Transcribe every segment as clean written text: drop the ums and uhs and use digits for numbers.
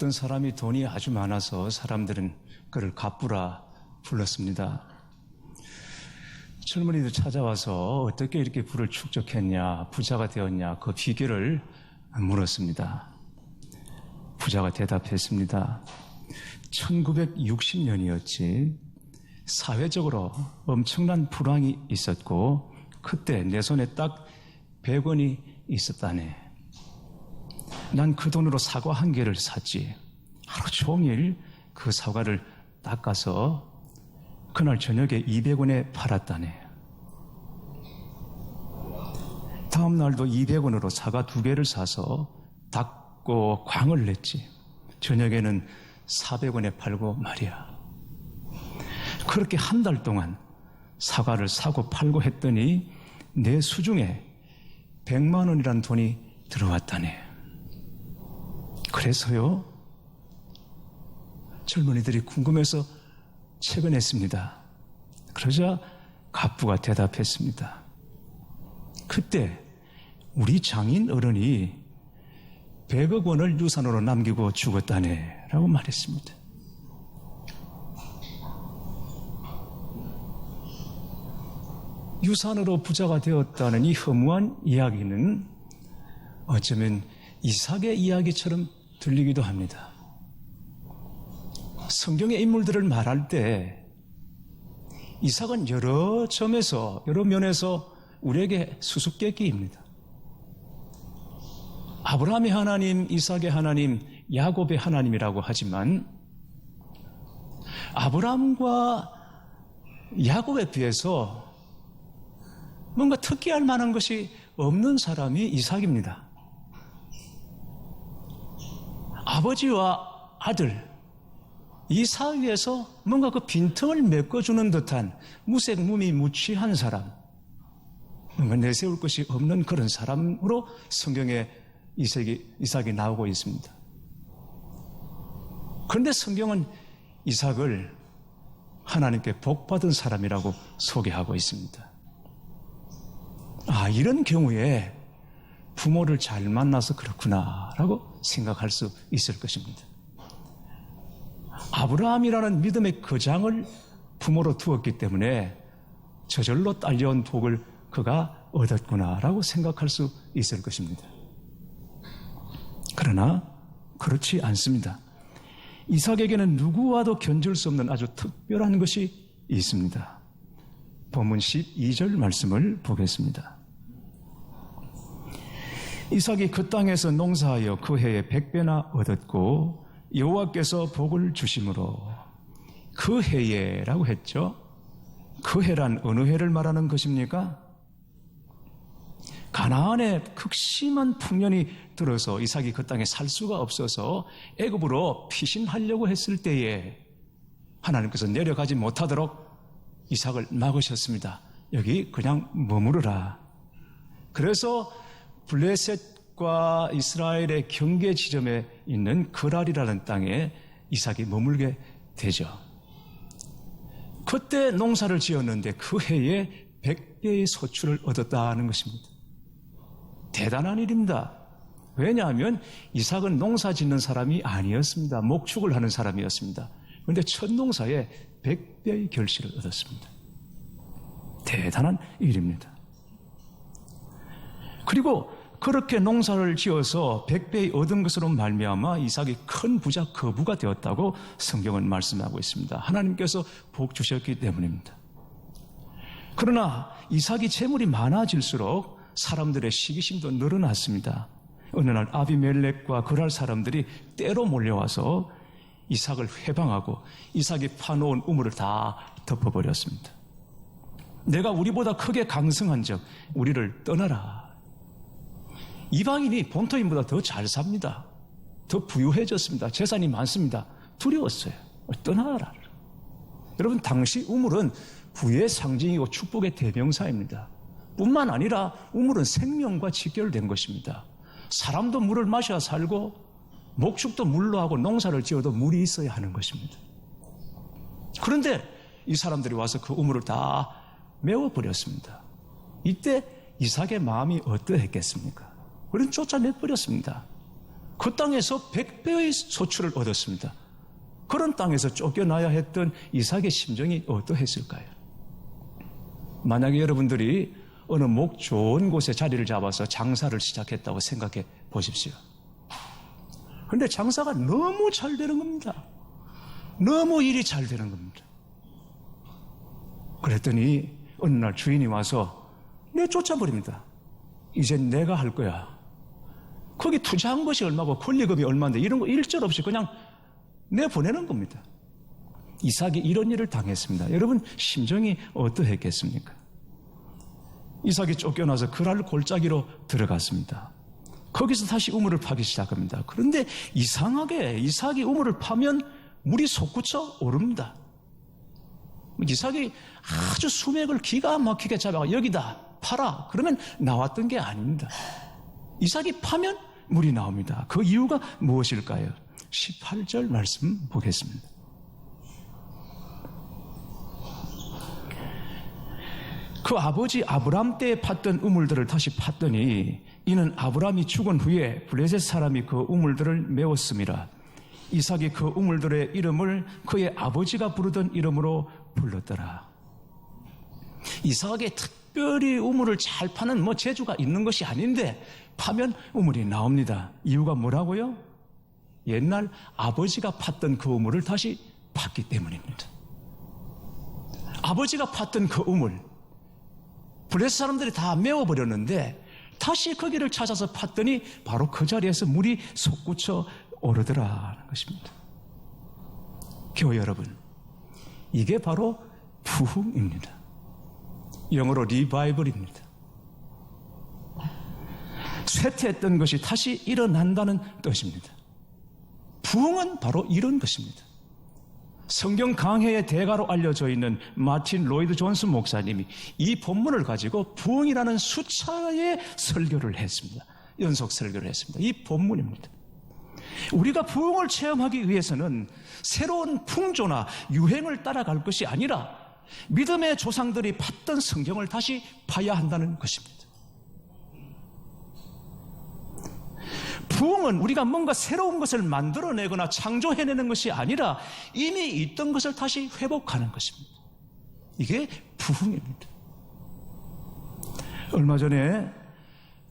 어떤 사람이 돈이 아주 많아서 사람들은 그를 갑부라 불렀습니다. 젊은이들 찾아와서 어떻게 이렇게 부를 축적했냐, 부자가 되었냐, 그 비결을 물었습니다. 부자가 대답했습니다. 1960년이었지. 사회적으로 엄청난 불황이 있었고 그때 내 손에 딱 100원이 있었다네. 난 그 돈으로 사과 한 개를 샀지. 하루 종일 그 사과를 닦아서 그날 저녁에 200원에 팔았다네. 다음 날도 200원으로 사과 2개를 사서 닦고 광을 냈지. 저녁에는 400원에 팔고 말이야. 그렇게 한 달 동안 사과를 사고 팔고 했더니 내 수중에 100만 원이란 돈이 들어왔다네. 그래서요, 젊은이들이 궁금해서 채근했습니다. 그러자 갑부가 대답했습니다. 그때 우리 장인 어른이 100억 원을 유산으로 남기고 죽었다네 라고 말했습니다. 유산으로 부자가 되었다는 이 허무한 이야기는 어쩌면 이삭의 이야기처럼 들리기도 합니다. 성경의 인물들을 말할 때 이삭은 여러 점에서, 여러 면에서 우리에게 수수께끼입니다. 아브라함의 하나님, 이삭의 하나님, 야곱의 하나님이라고 하지만 아브라함과 야곱에 비해서 뭔가 특기할 만한 것이 없는 사람이 이삭입니다. 아버지와 아들 이 사이에서 뭔가 그 빈틈을 메꿔주는 듯한 무색무미무취한 사람, 뭔가 내세울 것이 없는 그런 사람으로 성경에 이삭이 나오고 있습니다. 그런데 성경은 이삭을 하나님께 복받은 사람이라고 소개하고 있습니다. 이런 경우에 부모를 잘 만나서 그렇구나라고 생각할 수 있을 것입니다. 아브라함이라는 믿음의 거장을 부모로 두었기 때문에 저절로 딸려온 복을 그가 얻었구나라고 생각할 수 있을 것입니다. 그러나 그렇지 않습니다. 이삭에게는 누구와도 견줄 수 없는 아주 특별한 것이 있습니다. 본문 12절 말씀을 보겠습니다. 이삭이 그 땅에서 농사하여 그 해에 100배나 얻었고 여호와께서 복을 주심으로 그 해에라고 했죠. 그 해란 어느 해를 말하는 것입니까? 가나안에 극심한 풍년이 들어서 이삭이 그 땅에 살 수가 없어서 애굽으로 피신하려고 했을 때에 하나님께서 내려가지 못하도록 이삭을 막으셨습니다. 여기 그냥 머무르라. 그래서 블레셋과 이스라엘의 경계 지점에 있는 그랄이라는 땅에 이삭이 머물게 되죠. 그때 농사를 지었는데 그 해에 100배의 소출을 얻었다는 것입니다. 대단한 일입니다. 왜냐하면 이삭은 농사 짓는 사람이 아니었습니다. 목축을 하는 사람이었습니다. 그런데 첫 농사에 100배의 결실을 얻었습니다. 대단한 일입니다. 그리고 그렇게 농사를 지어서 100배 얻은 것으로 말미암아 이삭이 큰 부자 거부가 되었다고 성경은 말씀하고 있습니다. 하나님께서 복 주셨기 때문입니다. 그러나 이삭이 재물이 많아질수록 사람들의 시기심도 늘어났습니다. 어느 날 아비멜렉과 그랄 사람들이 때로 몰려와서 이삭을 회방하고 이삭이 파놓은 우물을 다 덮어버렸습니다. 내가 우리보다 크게 강성한 적 우리를 떠나라. 이방인이 본토인보다 더 잘 삽니다. 더 부유해졌습니다. 재산이 많습니다. 두려웠어요. 떠나라. 여러분, 당시 우물은 부의 상징이고 축복의 대명사입니다. 뿐만 아니라 우물은 생명과 직결된 것입니다. 사람도 물을 마셔야 살고 목축도 물로 하고 농사를 지어도 물이 있어야 하는 것입니다. 그런데 이 사람들이 와서 그 우물을 다 메워버렸습니다. 이때 이삭의 마음이 어떠했겠습니까? 우리는 쫓아내버렸습니다. 그 땅에서 100배의 소출을 얻었습니다. 그런 땅에서 쫓겨나야 했던 이삭의 심정이 어떠했을까요? 만약에 여러분들이 어느 목 좋은 곳에 자리를 잡아서 장사를 시작했다고 생각해 보십시오. 그런데 장사가 너무 잘 되는 겁니다. 너무 일이 잘 되는 겁니다. 그랬더니 어느 날 주인이 와서 내쫓아버립니다. 이젠 내가 할 거야. 거기 투자한 것이 얼마고 권리금이 얼마인데 이런 거 일절 없이 그냥 내보내는 겁니다. 이삭이 이런 일을 당했습니다. 여러분 심정이 어떠했겠습니까? 이삭이 쫓겨나서 그랄 골짜기로 들어갔습니다. 거기서 다시 우물을 파기 시작합니다. 그런데 이상하게 이삭이 우물을 파면 물이 솟구쳐 오릅니다. 이삭이 아주 수맥을 기가 막히게 잡아가 여기다 파라 그러면 나왔던 게 아닙니다. 이삭이 파면 물이 나옵니다. 그 이유가 무엇일까요? 18절 말씀 보겠습니다. 그 아버지 아브람 때에 팠던 우물들을 다시 팠더니 이는 아브람이 죽은 후에 블레셋 사람이 그 우물들을 메웠음이라. 이삭이 그 우물들의 이름을 그의 아버지가 부르던 이름으로 불렀더라. 이삭이 특별히 우물을 잘 파는 재주가 있는 것이 아닌데 파면 우물이 나옵니다. 이유가 뭐라고요? 옛날 아버지가 팠던 그 우물을 다시 팠기 때문입니다. 아버지가 팠던 그 우물 블레셋 사람들이 다 메워버렸는데 다시 거기를 찾아서 팠더니 바로 그 자리에서 물이 솟구쳐 오르더라는 것입니다. 교회 여러분, 이게 바로 부흥입니다. 영어로 리바이벌입니다. 쇠퇴했던 것이 다시 일어난다는 뜻입니다. 부흥은 바로 이런 것입니다. 성경 강해의 대가로 알려져 있는 마틴 로이드 존슨 목사님이 이 본문을 가지고 부흥이라는 수차의 설교를 했습니다. 연속 설교를 했습니다. 이 본문입니다. 우리가 부흥을 체험하기 위해서는 새로운 풍조나 유행을 따라갈 것이 아니라 믿음의 조상들이 팠던 성경을 다시 파야 한다는 것입니다. 부흥은 우리가 뭔가 새로운 것을 만들어내거나 창조해내는 것이 아니라 이미 있던 것을 다시 회복하는 것입니다. 이게 부흥입니다. 얼마 전에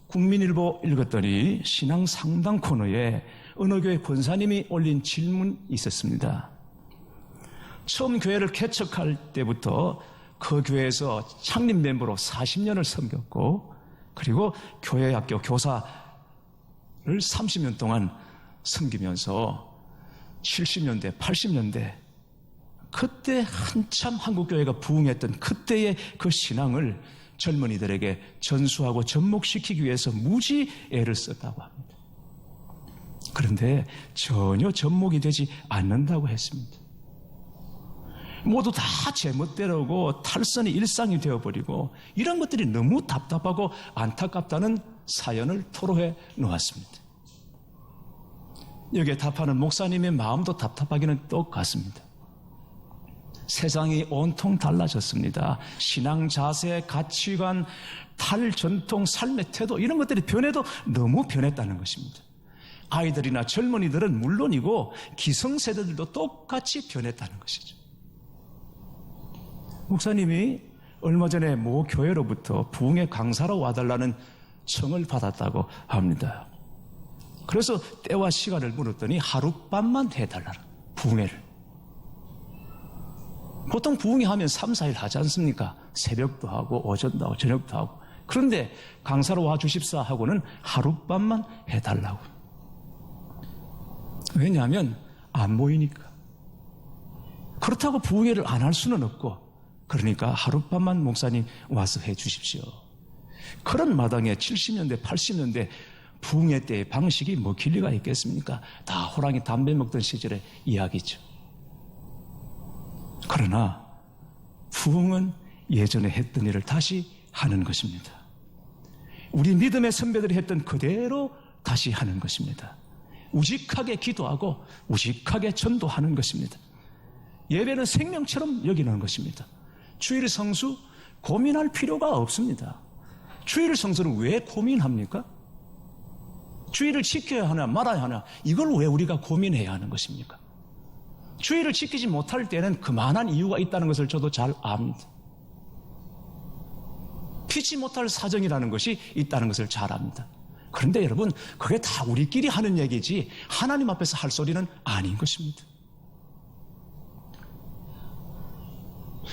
국민일보 읽었더니 신앙 상담 코너에 어느 교회 권사님이 올린 질문이 있었습니다. 처음 교회를 개척할 때부터 그 교회에서 창립 멤버로 40년을 섬겼고 그리고 교회학교 교사를 30년 동안 섬기면서 70년대, 80년대 그때 한참 한국교회가 부흥했던 그때의 그 신앙을 젊은이들에게 전수하고 접목시키기 위해서 무지 애를 썼다고 합니다. 그런데 전혀 접목이 되지 않는다고 했습니다. 모두 다 제멋대로고 탈선이 일상이 되어버리고 이런 것들이 너무 답답하고 안타깝다는 사연을 토로해 놓았습니다. 여기에 답하는 목사님의 마음도 답답하기는 똑같습니다. 세상이 온통 달라졌습니다. 신앙 자세, 가치관, 전통, 삶의 태도 이런 것들이 변해도 너무 변했다는 것입니다. 아이들이나 젊은이들은 물론이고 기성세대들도 똑같이 변했다는 것이죠. 목사님이 얼마 전에 모 교회로부터 부흥의 강사로 와달라는 청을 받았다고 합니다. 그래서 때와 시간을 물었더니 하룻밤만 해달라는 부흥회를. 보통 부흥회 하면 3, 4일 하지 않습니까? 새벽도 하고 오전도 하고 저녁도 하고. 그런데 강사로 와 주십사 하고는 하룻밤만 해달라고. 왜냐하면 안 모이니까. 그렇다고 부흥회를 안 할 수는 없고 그러니까 하룻밤만 목사님 와서 해 주십시오. 그런 마당에 70년대, 80년대 부흥회 때의 방식이 먹힐 리가 있겠습니까? 다 호랑이 담배 먹던 시절의 이야기죠. 그러나 부흥은 예전에 했던 일을 다시 하는 것입니다. 우리 믿음의 선배들이 했던 그대로 다시 하는 것입니다. 우직하게 기도하고 우직하게 전도하는 것입니다. 예배는 생명처럼 여기는 것입니다. 주일 성수 고민할 필요가 없습니다. 주일 성수는 왜 고민합니까? 주의를 지켜야 하나 말아야 하나, 이걸 왜 우리가 고민해야 하는 것입니까? 주의를 지키지 못할 때는 그만한 이유가 있다는 것을 저도 잘 압니다. 피치 못할 사정이라는 것이 있다는 것을 잘 압니다. 그런데 여러분, 그게 다 우리끼리 하는 얘기지 하나님 앞에서 할 소리는 아닌 것입니다.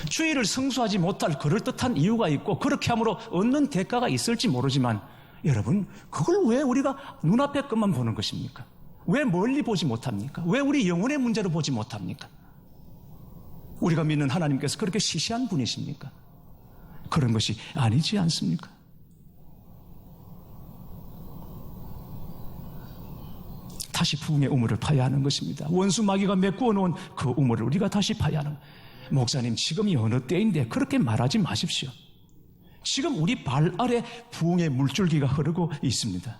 주의를 성수하지 못할 그럴듯한 이유가 있고 그렇게 함으로 얻는 대가가 있을지 모르지만 여러분, 그걸 왜 우리가 눈앞의 것만 보는 것입니까? 왜 멀리 보지 못합니까? 왜 우리 영혼의 문제로 보지 못합니까? 우리가 믿는 하나님께서 그렇게 시시한 분이십니까? 그런 것이 아니지 않습니까? 다시 부흥의 우물을 파야 하는 것입니다. 원수 마귀가 메꾸어 놓은 그 우물을 우리가 다시 파야 하는 거예요. 목사님, 지금이 어느 때인데 그렇게 말하지 마십시오. 지금 우리 발 아래 부흥의 물줄기가 흐르고 있습니다.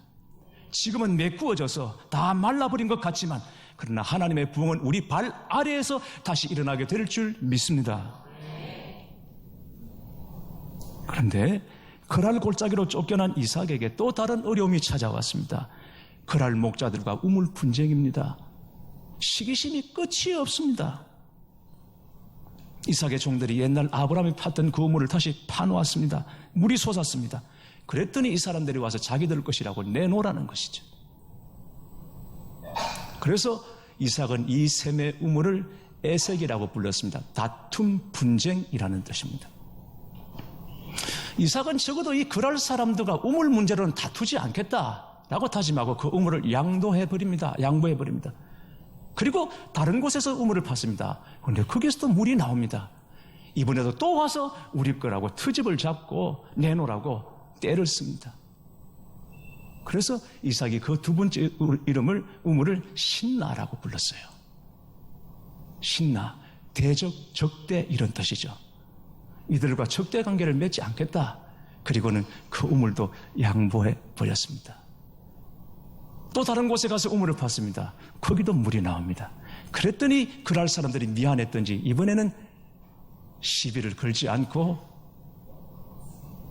지금은 메꾸어져서 다 말라버린 것 같지만 그러나 하나님의 부흥은 우리 발 아래에서 다시 일어나게 될 줄 믿습니다. 그런데 그랄 골짜기로 쫓겨난 이삭에게 또 다른 어려움이 찾아왔습니다. 그랄 목자들과 우물 분쟁입니다. 시기심이 끝이 없습니다. 이삭의 종들이 옛날 아브라함이 팠던 그 우물을 다시 파놓았습니다. 물이 솟았습니다. 그랬더니 이 사람들이 와서 자기들 것이라고 내놓으라는 것이죠. 그래서 이삭은 이 셈의 우물을 에색이라고 불렀습니다. 다툼, 분쟁이라는 뜻입니다. 이삭은 적어도 이 그랄 사람들과 우물 문제로는 다투지 않겠다라고 다짐하고 그 우물을 양보해버립니다. 그리고 다른 곳에서 우물을 팠습니다. 그런데 거기서도 물이 나옵니다. 이번에도 또 와서 우리 거라고 트집을 잡고 내놓으라고 떼를 씁니다. 그래서 이삭이 그 두 번째 우물을 신나라고 불렀어요. 신나, 대적, 적대 이런 뜻이죠. 이들과 적대 관계를 맺지 않겠다. 그리고는 그 우물도 양보해 버렸습니다. 또 다른 곳에 가서 우물을 팠습니다. 거기도 물이 나옵니다. 그랬더니 그랄 사람들이 미안했던지 이번에는 시비를 걸지 않고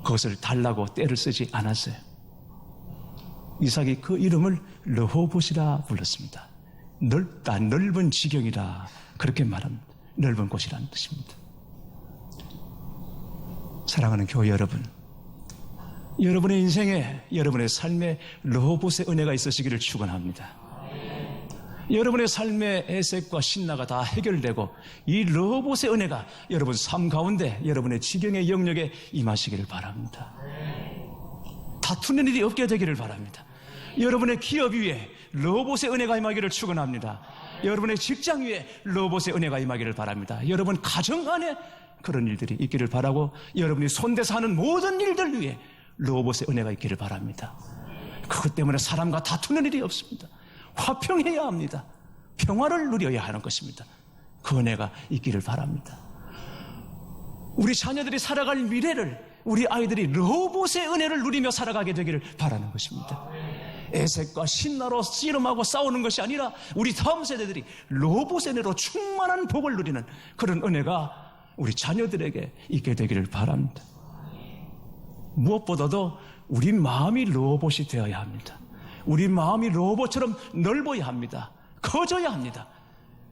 그것을 달라고 떼를 쓰지 않았어요. 이삭이 그 이름을 르호봇이라 불렀습니다. 넓다, 넓은 지경이라 그렇게 말합니다. 넓은 곳이라는 뜻입니다. 사랑하는 교회 여러분, 여러분의 인생에, 여러분의 삶에 르호봇의 은혜가 있으시기를 축원합니다. 여러분의 삶의 에색과 신나가 다 해결되고 이 르호봇의 은혜가 여러분 삶 가운데 여러분의 지경의 영역에 임하시기를 바랍니다. 다투는 일이 없게 되기를 바랍니다. 여러분의 기업 위에 르호봇의 은혜가 임하기를 축원합니다. 여러분의 직장 위에 르호봇의 은혜가 임하기를 바랍니다. 여러분 가정 안에 그런 일들이 있기를 바라고 여러분이 손대서 하는 모든 일들 위에 르호봇의 은혜가 있기를 바랍니다. 그것 때문에 사람과 다투는 일이 없습니다. 화평해야 합니다. 평화를 누려야 하는 것입니다. 그 은혜가 있기를 바랍니다. 우리 자녀들이 살아갈 미래를 우리 아이들이 르호봇의 은혜를 누리며 살아가게 되기를 바라는 것입니다. 에색과 신나로 씨름하고 싸우는 것이 아니라 우리 다음 세대들이 르호봇의 은혜로 충만한 복을 누리는 그런 은혜가 우리 자녀들에게 있게 되기를 바랍니다. 무엇보다도 우리 마음이 르호봇이 되어야 합니다. 우리 마음이 르호봇처럼 넓어야 합니다. 커져야 합니다.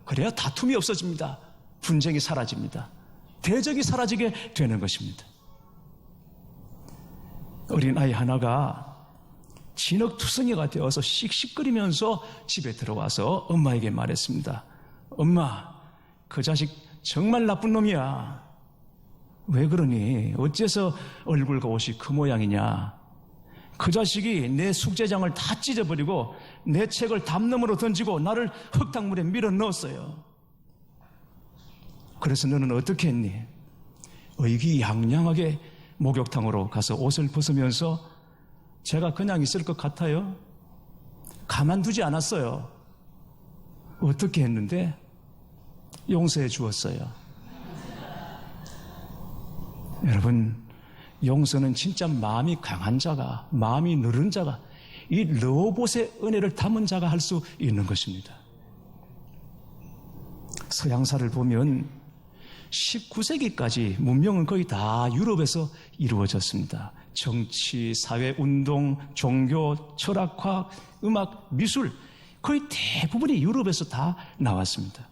그래야 다툼이 없어집니다. 분쟁이 사라집니다. 대적이 사라지게 되는 것입니다. 어린아이 하나가 진흙투성이가 되어서 씩씩거리면서 집에 들어와서 엄마에게 말했습니다. 엄마, 그 자식 정말 나쁜 놈이야. 왜 그러니? 어째서 얼굴과 옷이 그 모양이냐? 그 자식이 내 숙제장을 다 찢어버리고 내 책을 담너머로 던지고 나를 흙탕물에 밀어 넣었어요. 그래서 너는 어떻게 했니? 의기양양하게 목욕탕으로 가서 옷을 벗으면서 제가 그냥 있을 것 같아요? 가만두지 않았어요. 어떻게 했는데? 용서해 주었어요. 여러분, 용서는 진짜 마음이 강한 자가, 마음이 느른 자가, 이 르호봇의 은혜를 담은 자가 할 수 있는 것입니다. 서양사를 보면 19세기까지 문명은 거의 다 유럽에서 이루어졌습니다. 정치, 사회운동, 종교, 철학과 음악, 미술 거의 대부분이 유럽에서 다 나왔습니다.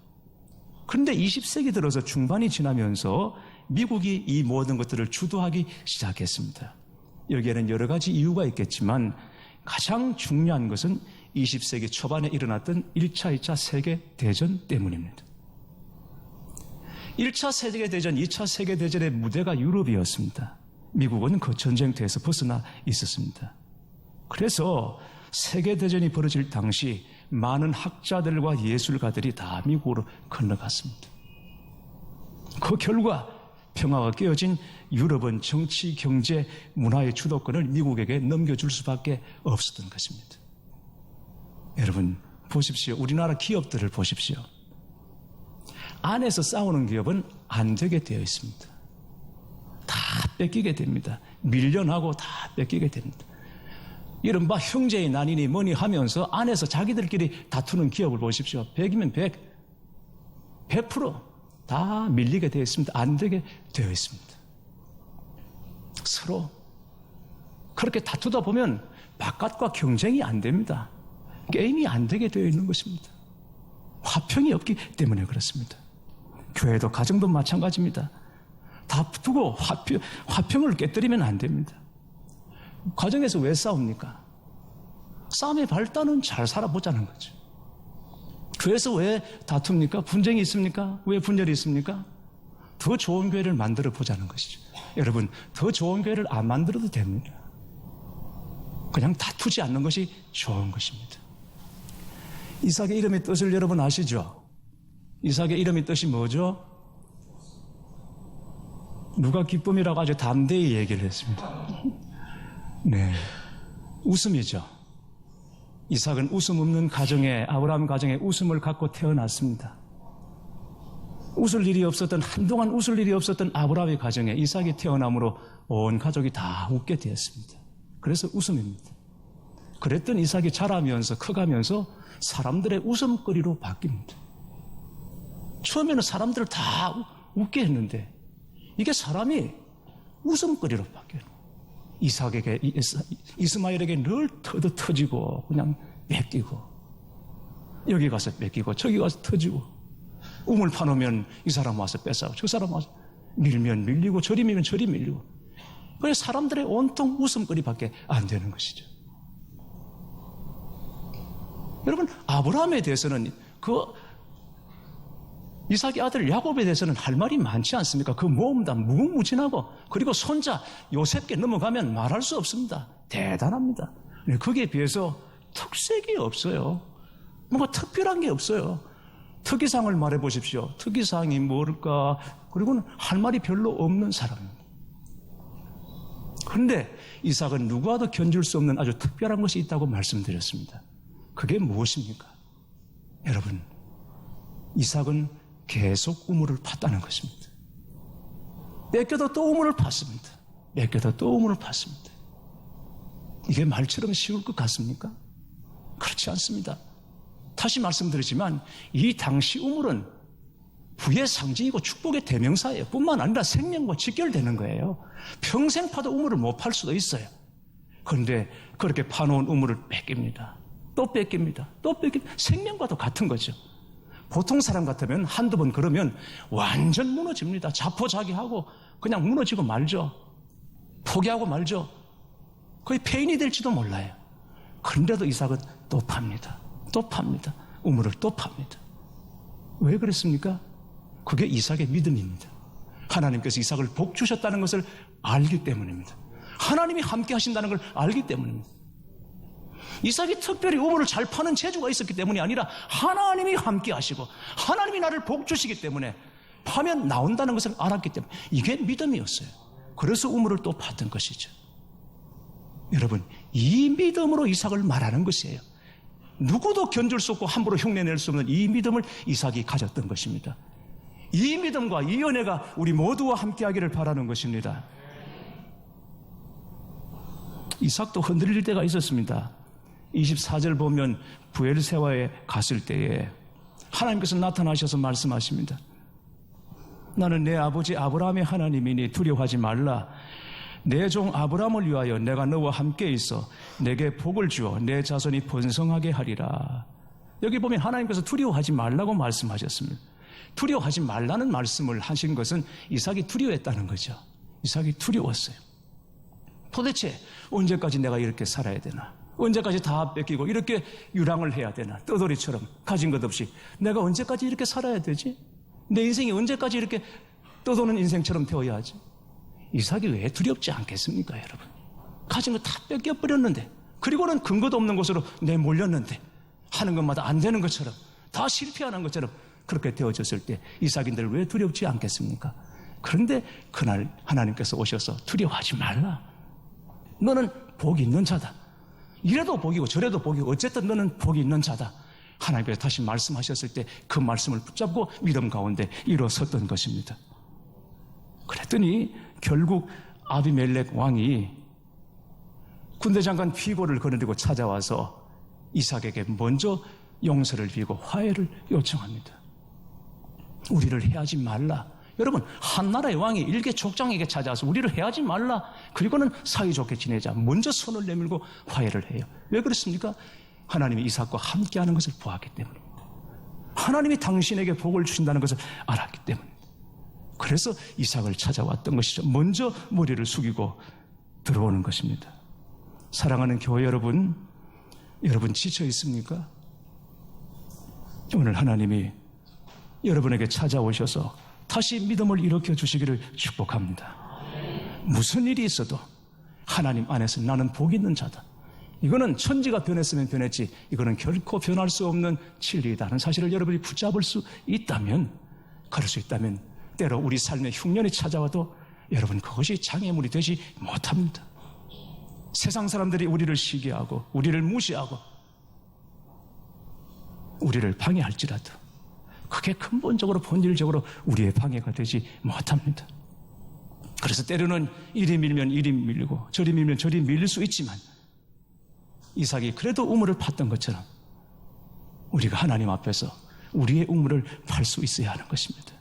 그런데 20세기 들어서 중반이 지나면서 미국이 이 모든 것들을 주도하기 시작했습니다. 여기에는 여러 가지 이유가 있겠지만 가장 중요한 것은 20세기 초반에 일어났던 1차, 2차 세계대전 때문입니다. 1차 세계대전, 2차 세계대전의 무대가 유럽이었습니다. 미국은 그 전쟁터에서 벗어나 있었습니다. 그래서 세계대전이 벌어질 당시 많은 학자들과 예술가들이 다 미국으로 건너갔습니다. 그 결과 평화가 깨어진 유럽은 정치, 경제, 문화의 주도권을 미국에게 넘겨줄 수밖에 없었던 것입니다. 여러분 보십시오. 우리나라 기업들을 보십시오. 안에서 싸우는 기업은 안 되게 되어 있습니다. 다 뺏기게 됩니다. 밀려나고 다 뺏기게 됩니다. 이른바 형제의 난이니 뭐니 하면서 안에서 자기들끼리 다투는 기업을 보십시오. 100이면 100% 밀리게 되어 있습니다. 안 되게 되어 있습니다. 서로 그렇게 다투다 보면 바깥과 경쟁이 안 됩니다. 게임이 안 되게 되어 있는 것입니다. 화평이 없기 때문에 그렇습니다. 교회도 가정도 마찬가지입니다. 다투고 화평을 깨뜨리면 안 됩니다. 가정에서 왜 싸웁니까? 싸움의 발단은 잘 살아보자는 거죠. 교회에서 왜 다툽니까? 분쟁이 있습니까? 왜 분열이 있습니까? 더 좋은 교회를 만들어 보자는 것이죠. 여러분, 더 좋은 교회를 안 만들어도 됩니다. 그냥 다투지 않는 것이 좋은 것입니다. 이삭의 이름의 뜻을 여러분 아시죠? 이삭의 이름의 뜻이 뭐죠? 누가 기쁨이라고 아주 담대히 얘기를 했습니다. 네, 웃음이죠. 이삭은 웃음 없는 가정에, 아브라함 가정에 웃음을 갖고 태어났습니다. 웃을 일이 없었던, 한동안 웃을 일이 없었던 아브라함의 가정에 이삭이 태어남으로 온 가족이 다 웃게 되었습니다. 그래서 웃음입니다. 그랬던 이삭이 자라면서 커가면서 사람들의 웃음거리로 바뀝니다. 처음에는 사람들을 다 웃게 했는데 이게 사람이 웃음거리로 바뀌어요. 이삭에게, 이스마엘에게 늘 터지고 그냥 뺏기고, 여기 가서 뺏기고 저기 가서 터지고, 우물 파놓으면 이 사람 와서 뺏어가고 저 사람 와서 밀면 밀리고 저리 밀면 저리 밀리고, 그래서 사람들의 온통 웃음거리밖에 안 되는 것이죠. 여러분, 아브라함에 대해서는 이삭의 아들 야곱에 대해서는 할 말이 많지 않습니까? 그 모험 다 무궁무진하고, 그리고 손자 요셉께 넘어가면 말할 수 없습니다. 대단합니다. 거기에 비해서 특색이 없어요. 뭔가 특별한 게 없어요. 특이사항을 말해 보십시오. 특이사항이 뭘까? 그리고는 할 말이 별로 없는 사람입니다. 그런데 이삭은 누구와도 견줄 수 없는 아주 특별한 것이 있다고 말씀드렸습니다. 그게 무엇입니까? 여러분, 이삭은 계속 우물을 팠다는 것입니다. 뺏겨도 또 우물을 팠습니다. 뺏겨도 또 우물을 팠습니다. 이게 말처럼 쉬울 것 같습니까? 그렇지 않습니다. 다시 말씀드리지만 이 당시 우물은 부의 상징이고 축복의 대명사예요. 뿐만 아니라 생명과 직결되는 거예요. 평생 파도 우물을 못 팔 수도 있어요. 그런데 그렇게 파놓은 우물을 뺏깁니다. 또 뺏깁니다. 또 뺏깁니다. 생명과도 같은 거죠. 보통 사람 같으면 한두 번 그러면 완전 무너집니다. 자포자기하고 그냥 무너지고 말죠. 포기하고 말죠. 거의 폐인이 될지도 몰라요. 그런데도 이삭은 또 팝니다. 또 팝니다. 우물을 또 팝니다. 왜 그랬습니까? 그게 이삭의 믿음입니다. 하나님께서 이삭을 복 주셨다는 것을 알기 때문입니다. 하나님이 함께 하신다는 걸 알기 때문입니다. 이삭이 특별히 우물을 잘 파는 재주가 있었기 때문이 아니라 하나님이 함께 하시고 하나님이 나를 복 주시기 때문에 파면 나온다는 것을 알았기 때문에 이게 믿음이었어요. 그래서 우물을 또 팠던 것이죠. 여러분, 이 믿음으로 이삭을 말하는 것이에요. 누구도 견줄 수 없고 함부로 흉내낼 수 없는 이 믿음을 이삭이 가졌던 것입니다. 이 믿음과 이 은혜가 우리 모두와 함께 하기를 바라는 것입니다. 이삭도 흔들릴 때가 있었습니다. 24절 보면 부엘세바에 갔을 때에 하나님께서 나타나셔서 말씀하십니다. 나는 내 아버지 아브라함의 하나님이니 두려워하지 말라. 내 종 아브라함을 위하여 내가 너와 함께 있어 내게 복을 주어 내 자손이 번성하게 하리라. 여기 보면 하나님께서 두려워하지 말라고 말씀하셨습니다. 두려워하지 말라는 말씀을 하신 것은 이삭이 두려워했다는 거죠. 이삭이 두려웠어요. 도대체 언제까지 내가 이렇게 살아야 되나? 언제까지 다 뺏기고 이렇게 유랑을 해야 되나? 떠돌이처럼 가진 것 없이 내가 언제까지 이렇게 살아야 되지? 내 인생이 언제까지 이렇게 떠도는 인생처럼 되어야 하지? 이삭이 왜 두렵지 않겠습니까, 여러분? 가진 거 다 뺏겨버렸는데, 그리고는 근거도 없는 곳으로 내몰렸는데, 하는 것마다 안 되는 것처럼, 다 실패하는 것처럼 그렇게 되어졌을 때 이삭인들 왜 두렵지 않겠습니까? 그런데 그날 하나님께서 오셔서 두려워하지 말라. 너는 복이 있는 자다. 이래도 복이고 저래도 복이고 어쨌든 너는 복이 있는 자다. 하나님께서 다시 말씀하셨을 때 그 말씀을 붙잡고 믿음 가운데 일어섰던 것입니다. 그랬더니 결국 아비멜렉 왕이 군대 장관 피고를 거느리고 찾아와서 이삭에게 먼저 용서를 비고 화해를 요청합니다. 우리를 해하지 말라. 여러분, 한 나라의 왕이 일개 족장에게 찾아와서 우리를 해하지 말라. 그리고는 사이좋게 지내자. 먼저 손을 내밀고 화해를 해요. 왜 그렇습니까? 하나님이 이삭과 함께하는 것을 보았기 때문입니다. 하나님이 당신에게 복을 주신다는 것을 알았기 때문입니다. 그래서 이삭을 찾아왔던 것이죠. 먼저 머리를 숙이고 들어오는 것입니다. 사랑하는 교회 여러분, 여러분 지쳐 있습니까? 오늘 하나님이 여러분에게 찾아오셔서 다시 믿음을 일으켜 주시기를 축복합니다. 무슨 일이 있어도 하나님 안에서 나는 복 있는 자다. 이거는 천지가 변했으면 변했지 이거는 결코 변할 수 없는 진리이다 하는 사실을 여러분이 붙잡을 수 있다면, 그럴 수 있다면 때로 우리 삶에 흉년이 찾아와도 여러분 그것이 장애물이 되지 못합니다. 세상 사람들이 우리를 시기하고 우리를 무시하고 우리를 방해할지라도 그게 근본적으로 본질적으로 우리의 방해가 되지 못합니다. 그래서 때로는 이리 밀면 이리 밀리고 저리 밀면 저리 밀릴 수 있지만 이삭이 그래도 우물을 팠던 것처럼 우리가 하나님 앞에서 우리의 우물을 팔 수 있어야 하는 것입니다.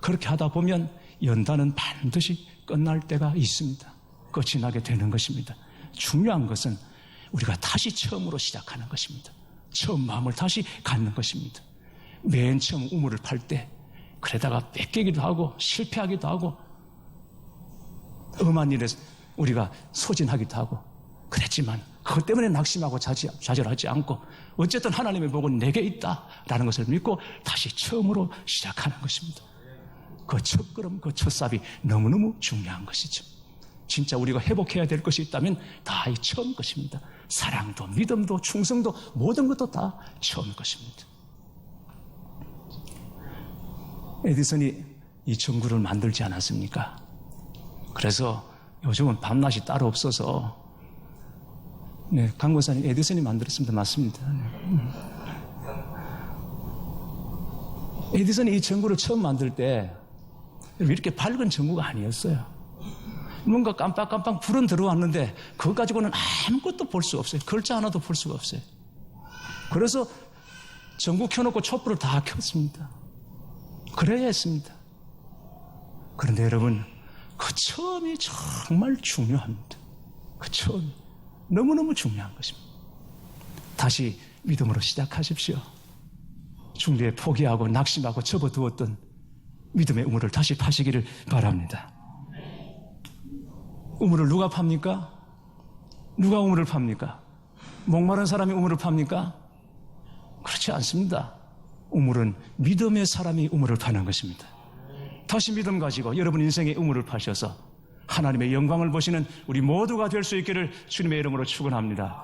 그렇게 하다 보면 연단은 반드시 끝날 때가 있습니다. 끝이 나게 되는 것입니다. 중요한 것은 우리가 다시 처음으로 시작하는 것입니다. 처음 마음을 다시 갖는 것입니다. 맨 처음 우물을 팔 때 그러다가 뺏기기도 하고 실패하기도 하고 엄한 일에 우리가 소진하기도 하고 그랬지만 그것 때문에 낙심하고 좌절하지 않고 어쨌든 하나님의 복은 내게 있다라는 것을 믿고 다시 처음으로 시작하는 것입니다. 그 첫걸음, 그 첫삽이 너무너무 중요한 것이죠. 진짜 우리가 회복해야 될 것이 있다면 다 이 처음 것입니다. 사랑도 믿음도 충성도 모든 것도 다 처음 것입니다. 에디슨이 이 전구를 만들지 않았습니까? 그래서 요즘은 밤낮이 따로 없어서 강 권사님 에디슨이 만들었습니다. 맞습니다. 에디슨이 이 전구를 처음 만들 때 이렇게 밝은 전구가 아니었어요. 뭔가 깜빡깜빡 불은 들어왔는데 그거 가지고는 아무것도 볼 수 없어요. 글자 하나도 볼 수가 없어요. 그래서 전구 켜놓고 촛불을 다 켰습니다. 그래야 했습니다. 그런데 여러분, 그 처음이 정말 중요합니다. 그 처음이 너무너무 중요한 것입니다. 다시 믿음으로 시작하십시오. 중리에 포기하고 낙심하고 접어두었던 믿음의 우물을 다시 파시기를 바랍니다. 우물을 누가 팝니까? 누가 우물을 팝니까? 목마른 사람이 우물을 팝니까? 그렇지 않습니다. 우물은 믿음의 사람이 우물을 파는 것입니다. 다시 믿음 가지고 여러분 인생의 우물을 파셔서 하나님의 영광을 보시는 우리 모두가 될 수 있기를 주님의 이름으로 축원합니다.